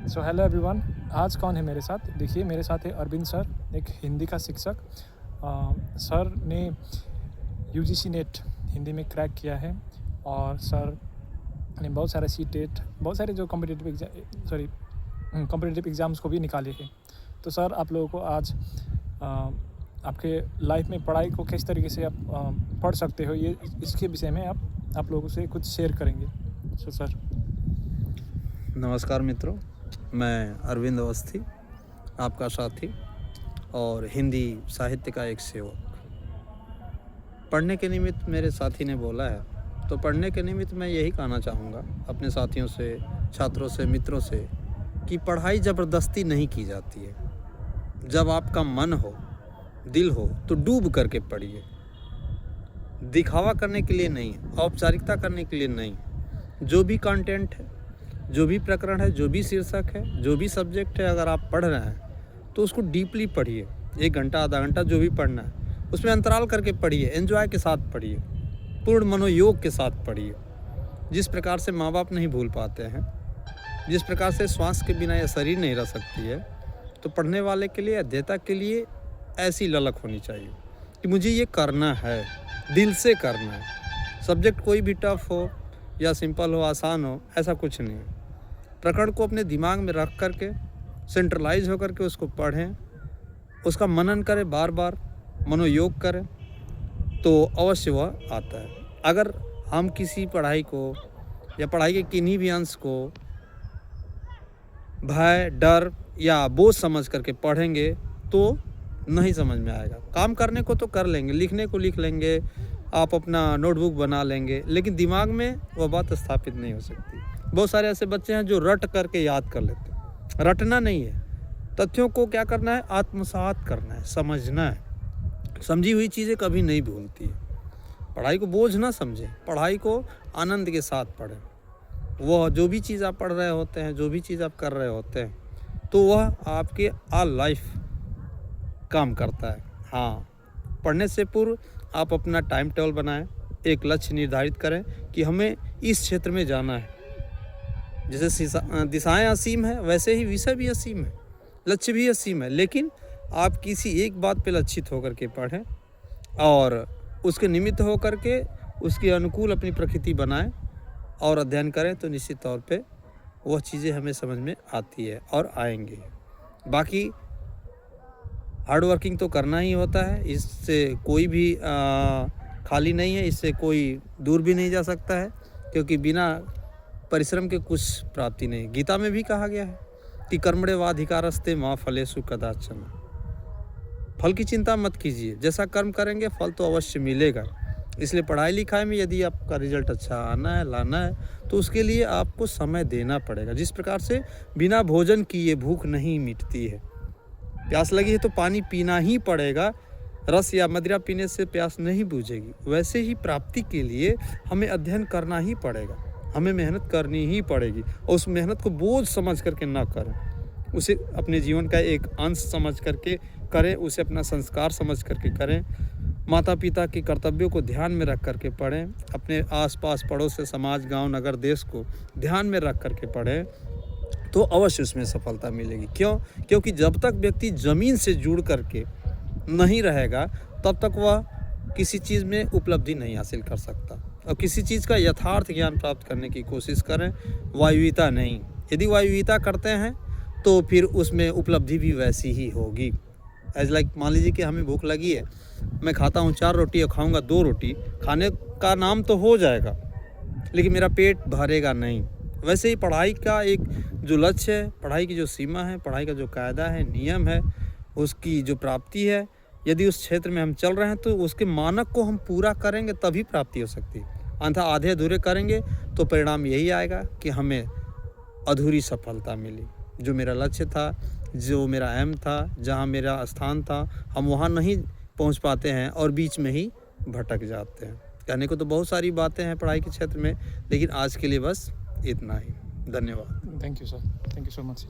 So hello everyone. आज कौन है मेरे साथ? देखिए, मेरे साथ है अरविंद सर, एक हिंदी का शिक्षक। सर ने यूजीसी नेट हिंदी में क्रैक किया है और सर ने बहुत सारे सीटेट, बहुत सारे जो कॉम्पिटिटिव एग्ज़ाम्स को भी निकाले हैं। तो सर, आप लोगों को आज आपके लाइफ में पढ़ाई को किस तरीके से आप पढ़ सकते हो, ये इसके विषय में आप लोगों से कुछ शेयर करेंगे। So sir. नमस्कार मित्रों, मैं अरविंद अवस्थी, आपका साथी और हिंदी साहित्य का एक सेवक। पढ़ने के निमित्त मेरे साथी ने बोला है, तो पढ़ने के निमित्त मैं यही कहना चाहूँगा अपने साथियों से, छात्रों से, मित्रों से कि पढ़ाई ज़बरदस्ती नहीं की जाती है। जब आपका मन हो, दिल हो, तो डूब करके पढ़िए। दिखावा करने के लिए नहीं, औपचारिकता करने के लिए नहीं। जो भी कंटेंट है, जो भी प्रकरण है, जो भी शीर्षक है, जो भी सब्जेक्ट है, अगर आप पढ़ रहे हैं तो उसको डीपली पढ़िए। 1 घंटा, आधा घंटा, जो भी पढ़ना है उसमें अंतराल करके पढ़िए, एंजॉय के साथ पढ़िए, पूर्ण मनोयोग के साथ पढ़िए। जिस प्रकार से माँ बाप नहीं भूल पाते हैं, जिस प्रकार से श्वास के बिना यह शरीर नहीं रह सकती है, तो पढ़ने वाले के लिए, अध्येता के लिए ऐसी ललक होनी चाहिए कि मुझे ये करना है, दिल से करना है। सब्जेक्ट कोई भी टफ हो या सिंपल हो, आसान हो, ऐसा कुछ नहीं है। प्रकरण को अपने दिमाग में रख करके, सेंट्रलाइज होकर के उसको पढ़ें, उसका मनन करें, बार बार मनोयोग करें, तो अवश्य वह आता है। अगर हम किसी पढ़ाई को या पढ़ाई के किन्हीं भी अंश को भय, डर या बोझ समझ करके पढ़ेंगे तो नहीं समझ में आएगा। काम करने को तो कर लेंगे, लिखने को लिख लेंगे, आप अपना नोटबुक बना लेंगे, लेकिन दिमाग में वह बात स्थापित नहीं हो सकती। बहुत सारे ऐसे बच्चे हैं जो रट करके याद कर लेते हैं। रटना नहीं है, तथ्यों को क्या करना है, आत्मसात करना है, समझना है। समझी हुई चीज़ें कभी नहीं भूलती है। पढ़ाई को बोझ ना समझें, पढ़ाई को आनंद के साथ पढ़ें। वह जो भी चीज़ आप पढ़ रहे होते हैं, जो भी चीज़ आप कर रहे होते हैं, तो वह आपके ऑल लाइफ काम करता है। हाँ, पढ़ने से पूर्व आप अपना टाइम टेबल बनाएं, एक लक्ष्य निर्धारित करें कि हमें इस क्षेत्र में जाना है। जैसे दिशाएं असीम है, वैसे ही विषय भी असीम है, लक्ष्य भी असीम है, लेकिन आप किसी एक बात पे लक्षित होकर के पढ़ें और उसके निमित्त होकर के उसके अनुकूल अपनी प्रकृति बनाएं और अध्ययन करें, तो निश्चित तौर पे वह चीज़ें हमें समझ में आती है और आएंगी। बाकी हार्ड वर्किंग तो करना ही होता है, इससे कोई भी खाली नहीं है, इससे कोई दूर भी नहीं जा सकता है, क्योंकि बिना परिश्रम के कुछ प्राप्ति नहीं। गीता में भी कहा गया है कि कर्मण्येवाधिकारस्ते मा फलेषु कदाचन। फल की चिंता मत कीजिए, जैसा कर्म करेंगे फल तो अवश्य मिलेगा। इसलिए पढ़ाई लिखाई में यदि आपका रिजल्ट अच्छा आना है, लाना है, तो उसके लिए आपको समय देना पड़ेगा। जिस प्रकार से बिना भोजन किए भूख नहीं मिटती है, प्यास लगी है तो पानी पीना ही पड़ेगा, रस या मदिरा पीने से प्यास नहीं बुझेगी। वैसे ही प्राप्ति के लिए हमें अध्ययन करना ही पड़ेगा, हमें मेहनत करनी ही पड़ेगी, और उस मेहनत को बोझ समझ करके ना करें, उसे अपने जीवन का एक अंश समझ करके करें, उसे अपना संस्कार समझ करके करें। माता पिता के कर्तव्यों को ध्यान में रख करके पढ़ें, अपने आसपास पड़ोस से समाज, गांव, नगर, देश को ध्यान में रख करके पढ़ें, तो अवश्य उसमें सफलता मिलेगी। क्यों? क्योंकि जब तक व्यक्ति ज़मीन से जुड़ करके नहीं रहेगा, तब तक वह किसी चीज़ में उपलब्धि नहीं हासिल कर सकता। और किसी चीज़ का यथार्थ ज्ञान प्राप्त करने की कोशिश करें, वायुविता नहीं। यदि वायुविता करते हैं तो फिर उसमें उपलब्धि भी वैसी ही होगी। एज लाइक मान लीजिए कि हमें भूख लगी है, मैं खाता हूँ 4 रोटी और खाऊँगा 2 रोटी, खाने का नाम तो हो जाएगा, लेकिन मेरा पेट भरेगा नहीं। वैसे ही पढ़ाई का एक जो लक्ष्य है, पढ़ाई की जो सीमा है, पढ़ाई का जो कायदा है, नियम है, उसकी जो प्राप्ति है, यदि उस क्षेत्र में हम चल रहे हैं तो उसके मानक को हम पूरा करेंगे तभी प्राप्ति हो सकती है। अन्यथा आधे अधूरे करेंगे तो परिणाम यही आएगा कि हमें अधूरी सफलता मिली। जो मेरा लक्ष्य था, जो मेरा एम था, जहाँ मेरा स्थान था, हम वहाँ नहीं पहुँच पाते हैं और बीच में ही भटक जाते हैं। कहने को तो बहुत सारी बातें हैं पढ़ाई के क्षेत्र में, लेकिन आज के लिए बस इतना ही। धन्यवाद। Thank you sir, thank you so much.